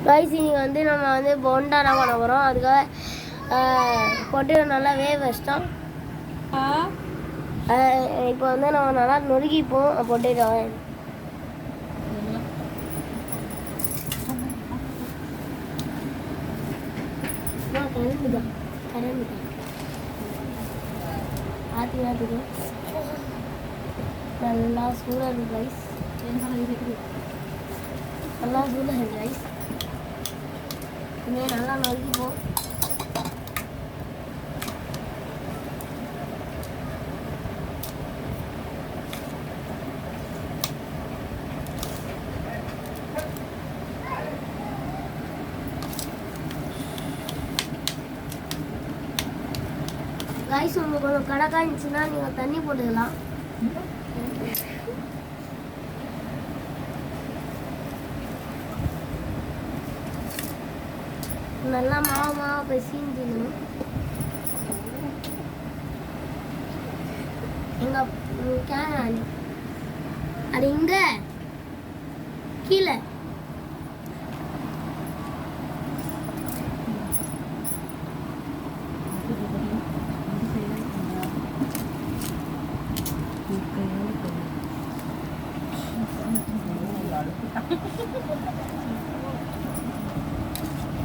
Rice இன்றைக்கி வந்து நம்ம வந்து போண்டானா பண்ண போகிறோம். அதுக்காக பொட்டேட்டோ நல்லா வேக வச்சிட்டோம். இப்போ வந்து நம்ம நல்லா நொறுக்கிப்போம் பொட்டேட்டோவை. ஆற்றி நல்லா சூடாக இருக்குது ரைஸ். நல்லா சூடாக இருக்குது ரைஸ். இனிமேல் நல்லா நொறுக்கிப்போம். ரைஸ் உங்களுக்கு கொஞ்சம் கடக்காக இருந்துச்சுன்னா நீங்கள் தண்ணி போட்டுக்கலாம். நல்லா மாவு பிசைஞ்சிக்கணும். எங்கள் கேன் அது இங்கே கீழே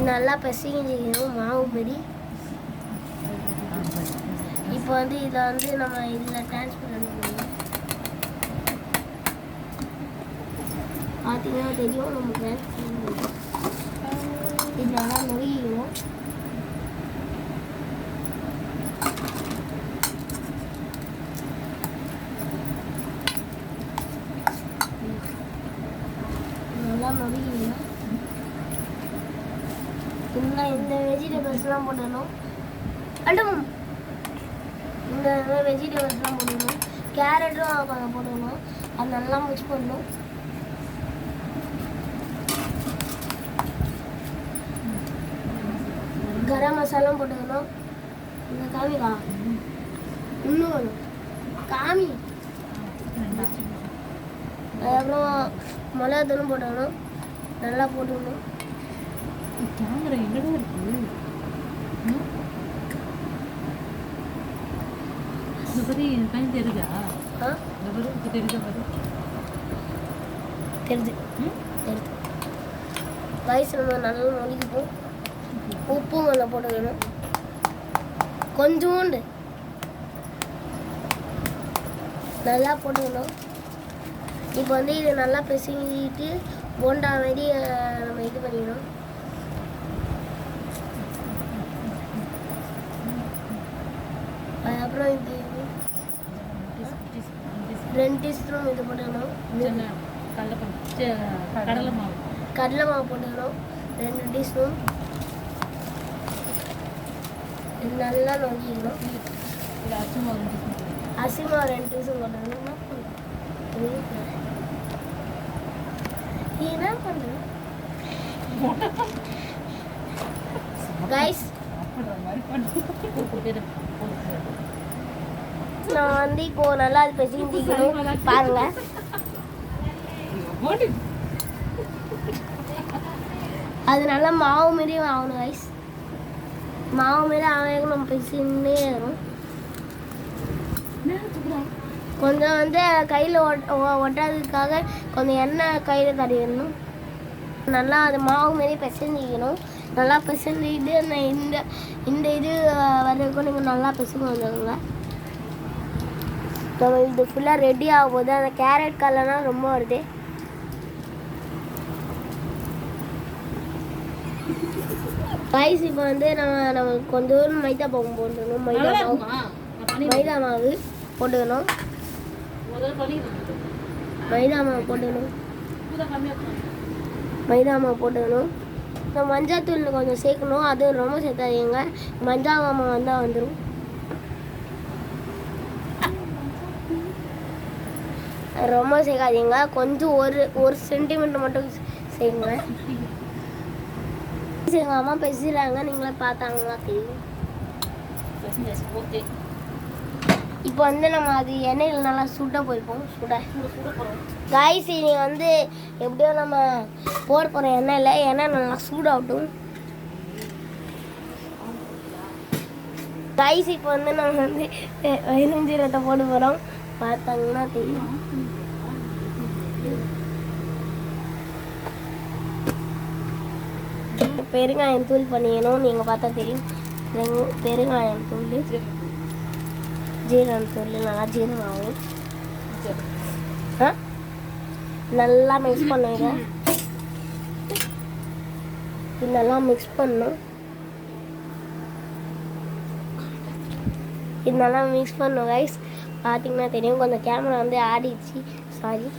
நல்லா பிசைஞ்சிக்கணும் மாவு மாரி. இப்போ வந்து இதை வந்து நம்ம இதில் டிரான்ஸ்ஃபர் பண்ணிக்கணும். பார்த்தீங்கன்னா தெரியும் நம்ம டிரான்ஸ்ஃபர் பண்ணணும். இது நல்லா நொறுக்கிக்கணும். நல்லா நொறுக்கிக்கணும். இந்த வெஜிடபிள்ஸ்லாம் போடணும். இந்த வெஜிடபிள்ஸ்லாம் போடணும். கேரட்டும் கொஞ்சம் போடணும். அது நல்லா மிக்ஸ் பண்ணணும். கரம் மசாலாம் போட்டுக்கணும். இந்த காமிக்கா இன்னும் வேணும் காமி. அதுக்கப்புறம் மிளகாத்தூளும் போட்டுக்கணும். நல்லா போட்டுக்கணும். கேமரா எங்கடா இருக்கு? இந்த பத்தி பையன் தெரியுதா? இந்த பத்தி தெரியுதா? தெரியுது தெரியுது. ரைஸ் நம்ம நல்லா நொறுக்கிப்போம். உப்பும் கொஞ்சம் போட்டுக்கணும். கொஞ்சோண்டு நல்லா போட்டுக்கணும். இப்போ வந்து இது நல்லா பிசைஞ்சிட்டு போண்டா மாரி நம்ம இது பண்ணிக்கணும். அதுக்கப்புறம் இது 2 டீஸ்பூன் இது போட்டுக்கணும். கடலை மாவு போட்டுக்கணும் 2 டீஸ்பூன். இது நல்லா நொறுக்கிக்கணும். அரிசி மாவு 2 டீஸ்பூன் போட்டுக்கணும். என்ன பண்ணுறேன் கைஸ்? நான் வந்து இப்போ நல்லா அது பிசைஞ்சிக்கணும். பாருங்க அது நல்லா மாவு மாரி ஆகணும் கைஸ். மாவு மாரி ஆக நம்ம பிசைன்னே வரும். கொஞ்சம் வந்து கையில் ஒட்டாததுக்காக கொஞ்சம் எண்ணெய் கையில் தடவிடணும். நல்லா அது மாவு மாரி பிசைஞ்சிக்கணும். நல்லா பிசைஞ்சிக்கிட்டு இந்த இது வரைக்கும் நீங்கள் நல்லா பிசைஞ்சு வந்துடுங்க. நம்ம இது ஃபுல்லாக ரெடி ஆகும் போது அந்த கேரட் கலர்லாம் ரொம்ப வருது. ரைஸ் இப்போ வந்து நம்ம கொஞ்சம் மைதா மாவு போட்டுக்கணும். மைதா மாவு போட்டுக்கணும். மைதா மாவு போட்டுக்கணும். இந்த மஞ்சாத்தூள் கொஞ்சம் சேர்க்கணும். அது ரொம்ப சேர்த்தாதீங்க. மஞ்சள் மாவு வந்தால் வந்துடும். ரொம்ப சேர்க்காதீங்க. கொஞ்சம் ஒரு சென்டிமீட்டர் மட்டும் செய்யுங்க. எங்கள் அம்மா பேசுகிறாங்க. நீங்களே பார்த்தாங்களா தெரியும். இப்போ வந்து நம்ம அது எண்ணெயில் நல்லா சுட போய்ப்போம். சுட போகிறோம் காய்ஸ். இனி வந்து எப்படியோ நம்ம போட போகிற எண்ணெயில் எண்ணெய் நல்லா சூடாகட்டும் காய்ஸ். இப்போ வந்து நம்ம வந்து வெறுஞ்சீரத்தை போட போகிறோம். பார்த்தாங்கன்னா தெரியும். பெருங்காயம் தூள் பண்ணிக்கணும். நீங்கள் பார்த்தா தெரியும். பெருங்காயம் தூள், ஜீரகம் தூள் நல்லா ஜீரகம் ஆகும். நல்லா மிக்ஸ் பண்ணுங்க. இது நல்லா மிக்ஸ் பண்ணணும். இது நல்லா மிக்ஸ் பண்ணணும் கைஸ். பார்த்தீங்கன்னா தெரியும். கொஞ்சம் கேமரா வந்து ஆடிடுச்சு, சாரி.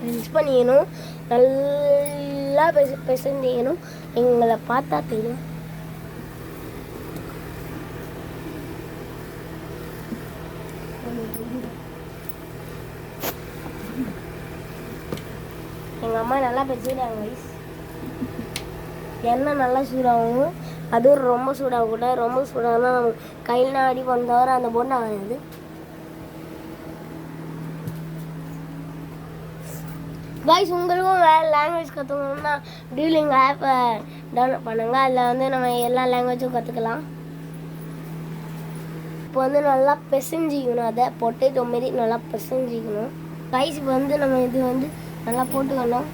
மிக்ஸ் பண்ணிக்கணும். நல்லா பிசைஞ்சிக்கணும். எங்களை பார்த்தா தெரியும். எங்கள் அம்மா நல்லா பிசைறாங்க கைஸ். எண்ணெய் நல்லா சூடாகும். அதுவும் ரொம்ப சூடாகக்கூடாது. ரொம்ப சூடாகனா நம்ம கையில் அடி பண்ண அந்த போண்டா வருது. கைஸ், உங்களுக்கும் வேறு லாங்குவேஜ் கற்றுக்கணும்னா டியூலிங் ஆப்பை டவுன்லோட் பண்ணுங்கள். அதில் வந்து நம்ம எல்லா லாங்குவேஜும் கற்றுக்கலாம். இப்போ வந்து நல்லா பிசைஞ்சிக்கணும். அதை பொட்டேட்டோ மாரி நல்லா பிசைஞ்சிக்கணும் கைஸ். இப்போ வந்து நம்ம இது வந்து நல்லா போட்டுக்கணும்.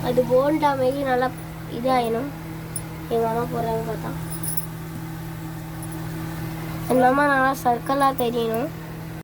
அது போண்டா மாரி நல்லா இதாகிடும். எங்கள் அம்மா போடுறாங்க பார்த்தா. அந்த அம்மா நல்லா சர்க்கிளாக தெரியணும்.